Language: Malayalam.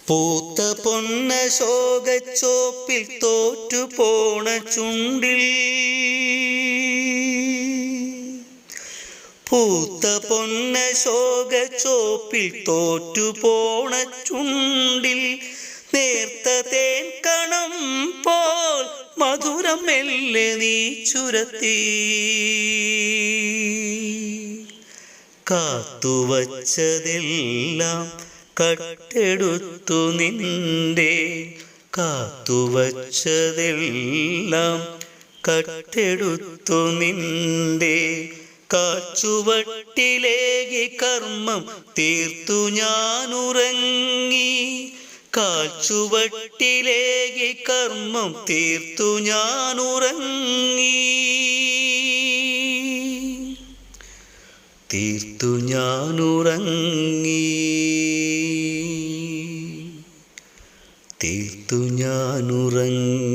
പൂത്ത പൊന്ന ശോകച്ചോപ്പിൽ തോറ്റുപോണ ചുണ്ടിൽ, പൂത്ത പൊന്ന ശോകച്ചോപ്പിൽ തോറ്റുപോണ ചുണ്ടിൽ, നേർത്ത തേൻ കണം പോൽ മധുരം മെല്ലെ നീ ചുരത്തി. കാത്തുവച്ചതെല്ലാം കട്ടെടുത്തു നിന്റെ, കാത്തുവച്ചതെല്ലാം കട്ടെടുത്തു നിന്റെ. കാൽച്ചുവട്ടിലേകി കർമ്മം തീർത്തു ഞാനുറങ്ങി, കാൽച്ചുവട്ടിലേകി കർമ്മം തീർത്തു ഞാനുറങ്ങി, തീർത്തു ഞാനുറങ്ങി, തീർത്തു ഞാനുറങ്ങി.